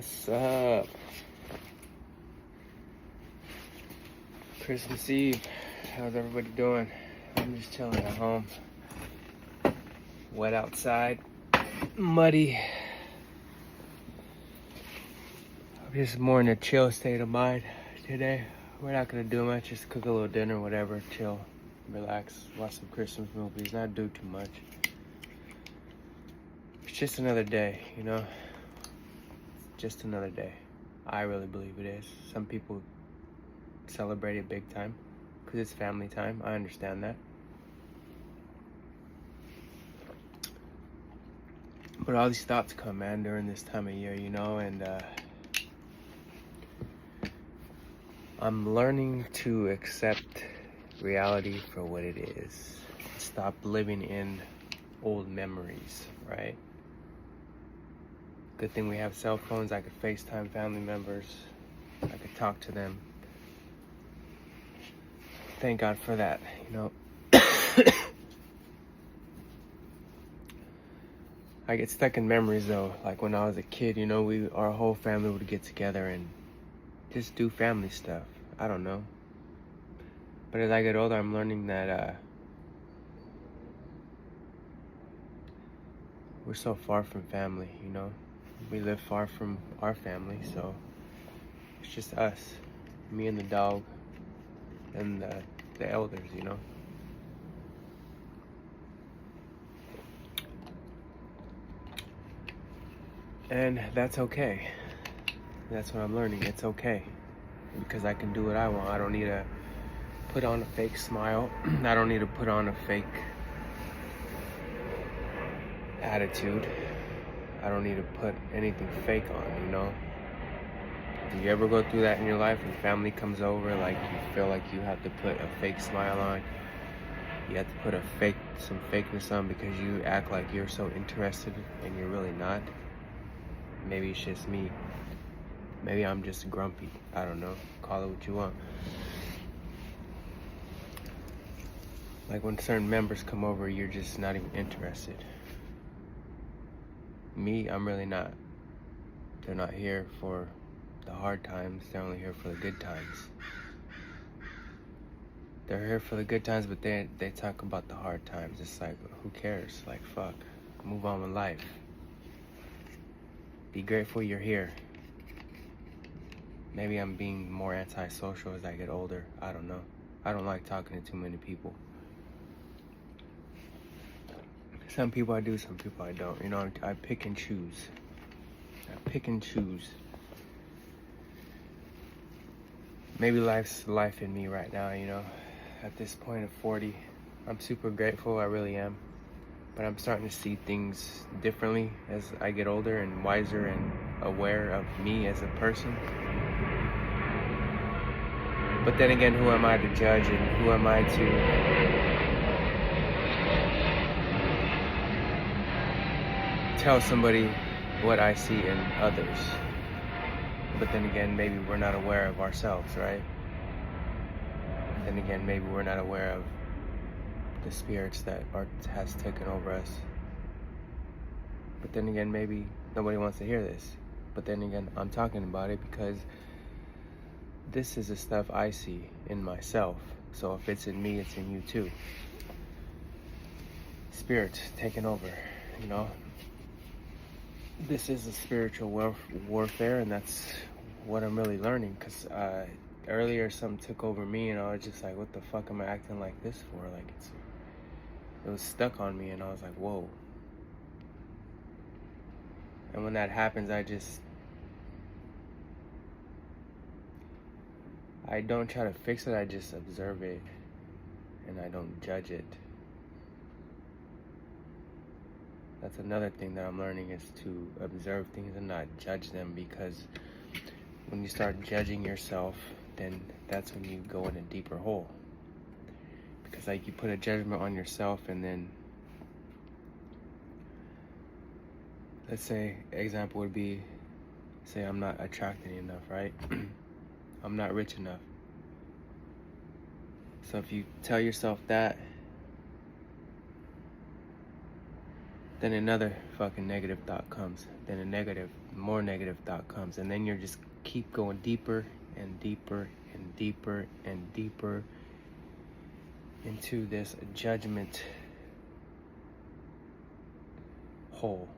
What's up? Christmas Eve. How's everybody doing? I'm just chilling at home. Wet outside. Muddy. I'm just more in a chill state of mind today. We're not gonna do much, just cook a little dinner, whatever, chill, relax, watch some Christmas movies, not do too much. It's just another day, you know? Just another day. I really believe it is. Some people celebrate it big time because it's family time. I understand that. But all these thoughts come, man, during this time of year, you know, and I'm learning to accept reality for what it is. Stop living in old memories, right? Good thing we have cell phones. I could FaceTime family members. I could talk to them. Thank God for that, you know. I get stuck in memories though, like when I was a kid, you know, our whole family would get together and just do family stuff. I don't know. But as I get older, I'm learning that we're so far from family, you know. We live far from our family, so it's just us, me and the dog, and the elders, you know. And that's okay. That's what I'm learning. It's okay. Because I can do what I want. I don't need to put on a fake smile. I don't need to put on a fake attitude. I don't need to put anything fake on, you know? Do you ever go through that in your life when family comes over, like you feel like you have to put a fake smile on? You have to put some fakeness on because you act like you're so interested and you're really not? Maybe it's just me. Maybe I'm just grumpy. I don't know. Call it what you want. Like when certain members come over, you're just not even interested. Me, I'm really not. They're not here for the hard times. They're only here for the good times. They're here for the good times, but they talk about the hard times. It's like, who cares? Like, fuck. Move on with life. Be grateful you're here. Maybe I'm being more antisocial as I get older. I don't know. I don't like talking to too many people. Some people I do, some people I don't. You know, I pick and choose. I pick and choose. Maybe life's life in me right now, you know. At this point of 40, I'm super grateful. I really am. But I'm starting to see things differently as I get older and wiser and aware of me as a person. But then again, who am I to judge and who am I to tell somebody what I see in others? But then again, maybe we're not aware of ourselves, right? Then again, maybe we're not aware of the spirits that has taken over us. But then again, maybe nobody wants to hear this. But then again, I'm talking about it because this is the stuff I see in myself. So if it's in me, it's in you too. Spirits taking over, you know. This is a spiritual warfare, and that's what I'm really learning. Because earlier, something took over me, and I was just like, what the fuck am I acting like this for? Like, it was stuck on me, and I was like, whoa. And when that happens, I don't try to fix it, I just observe it, and I don't judge it. That's another thing that I'm learning, is to observe things and not judge them, because when you start judging yourself, then that's when you go in a deeper hole. Because like you put a judgment on yourself, and then let's say example would be, say I'm not attractive enough, right? I'm not rich enough. So if you tell yourself that, then another fucking negative thought comes, then a negative more negative thought comes, and then you're just keep going deeper and deeper and deeper and deeper into this judgment hole.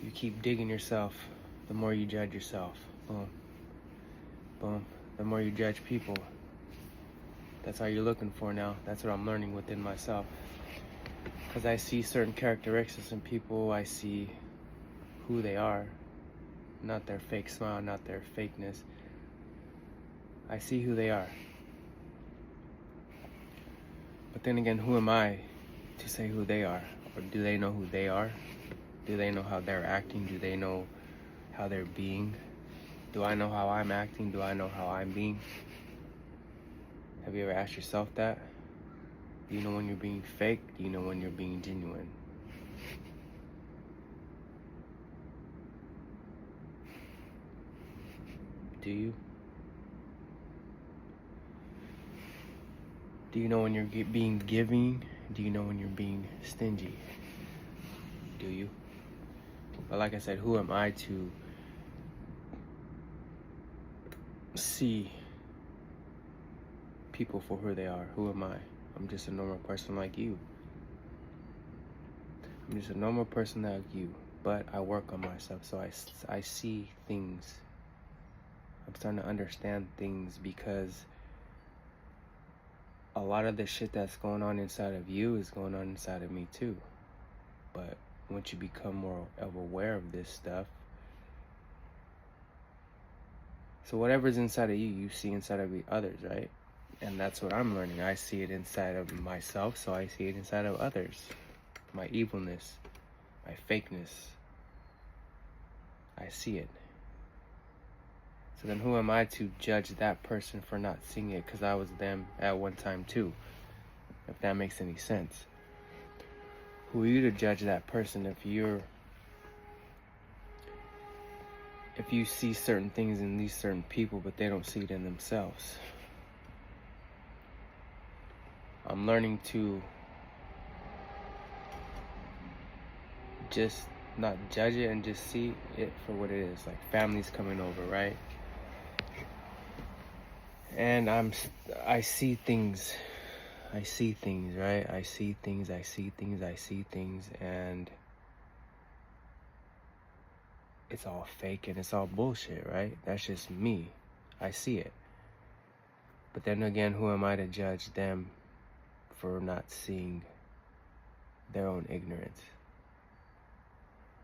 You keep digging yourself, the more you judge yourself. Boom, boom. The more you judge people, that's all you're looking for now. That's what I'm learning within myself. Because I see certain characteristics in people, I see who they are, not their fake smile, not their fakeness. I see who they are. But then again, who am I to say who they are? Or do they know who they are? Do they know how they're acting? Do they know how they're being? Do I know how I'm acting? Do I know how I'm being? Have you ever asked yourself that? Do you know when you're being fake? Do you know when you're being genuine? Do you? Do you know when you're being giving? Do you know when you're being stingy? Do you? But like I said, who am I to see people for who they are? Who am I? I'm just a normal person like you. I'm just a normal person like you, but I work on myself, so I see things. I'm starting to understand things because a lot of the shit that's going on inside of you is going on inside of me too. But once you become more aware of this stuff, so whatever's inside of you, you see inside of the others, right? And that's what I'm learning. I see it inside of myself, so I see it inside of others. My evilness, my fakeness. I see it. So then who am I to judge that person for not seeing it? Because I was them at one time too, if that makes any sense. Who are you to judge that person if you see certain things in these certain people, but they don't see it in themselves? I'm learning to just not judge it and just see it for what it is. Like families coming over, right? And I see things, right? I see things, and it's all fake and it's all bullshit, right? That's just me. I see it. But then again, who am I to judge them for not seeing their own ignorance?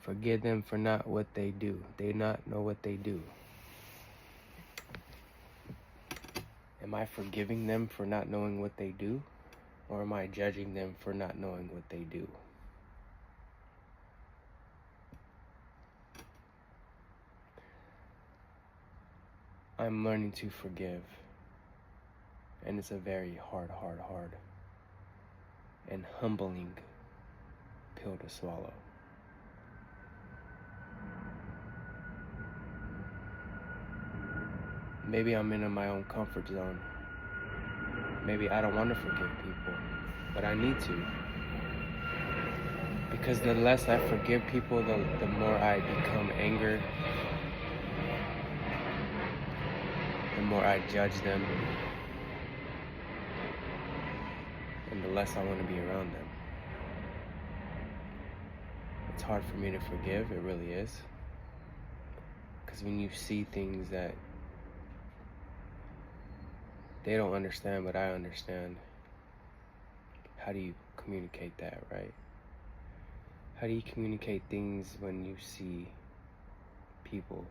Forgive them for not what they do. They not know what they do. Am I forgiving them for not knowing what they do? Or am I judging them for not knowing what they do? I'm learning to forgive. And it's a very hard and humbling pill to swallow. Maybe I'm in my own comfort zone. Maybe I don't want to forgive people, but I need to. Because the less I forgive people, the more I become angry, the more I judge them, and the less I want to be around them. It's hard for me to forgive, it really is. Because when you see things that they don't understand, but I understand, how do you communicate that, right? How do you communicate things when you see people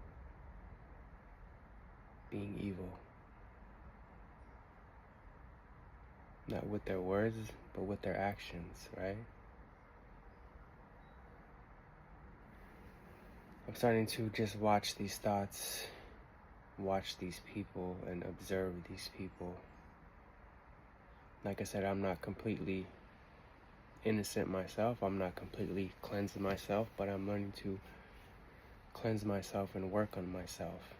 being evil? Not with their words, but with their actions, right? I'm starting to just watch these thoughts, watch these people, and observe these people. Like I said, I'm not completely innocent myself. I'm not completely cleansed myself, but I'm learning to cleanse myself and work on myself.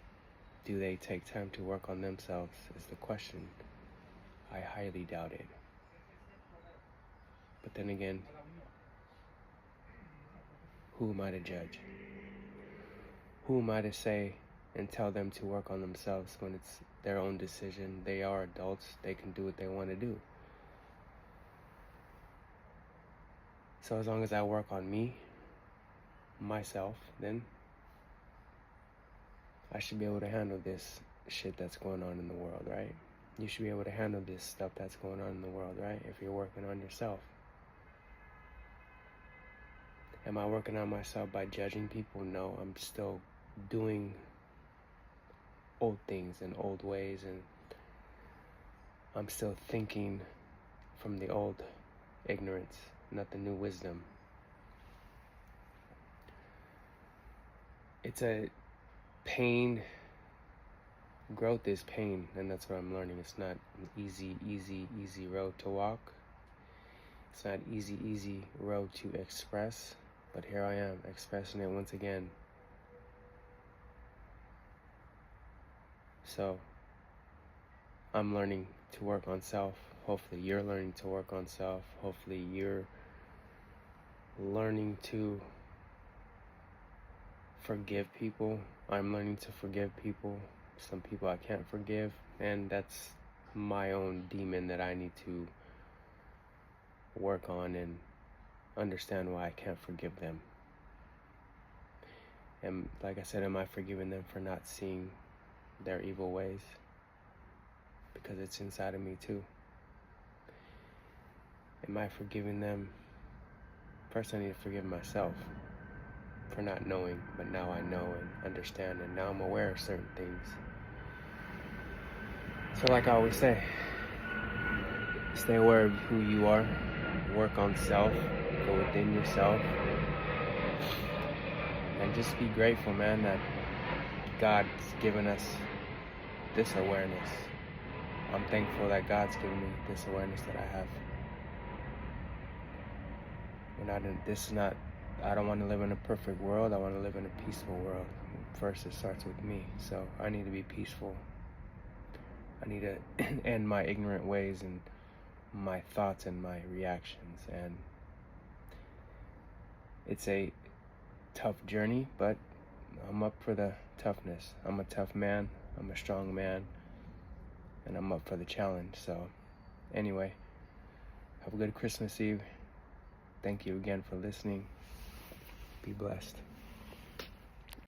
Do they take time to work on themselves is the question. I highly doubt it. But then again, who am I to judge? Who am I to say and tell them to work on themselves when it's their own decision? They are adults. They can do what they want to do. So as long as I work on me, myself, then I should be able to handle this shit that's going on in the world, right? You should be able to handle this stuff that's going on in the world, right? If you're working on yourself. Am I working on myself by judging people? No, I'm still doing old things and old ways, and I'm still thinking from the old ignorance, not the new wisdom. It's a pain. Growth is pain, and that's what I'm learning. It's not an easy road to walk. It's not easy road to express, but here I am expressing it once again. So I'm learning to work on self. Hopefully you're learning to work on self. Hopefully you're learning to forgive people. I'm learning to forgive people. Some people I can't forgive, and that's my own demon that I need to work on and understand why I can't forgive them. And like I said, am I forgiving them for not seeing their evil ways? Because it's inside of me too. Am I forgiving them? First I need to forgive myself for not knowing, but now I know and understand, and now I'm aware of certain things. So like I always say, stay aware of who you are, work on self, go within yourself, and just be grateful, man, that God's given us this awareness. I'm thankful that God's given me this awareness that I have. I don't want to live in a perfect world. I want to live in a peaceful world. First, it starts with me. So I need to be peaceful. I need to end my ignorant ways and my thoughts and my reactions. And it's a tough journey, but I'm up for the toughness. I'm a tough man. I'm a strong man. And I'm up for the challenge. So anyway, have a good Christmas Eve. Thank you again for listening. Be blessed.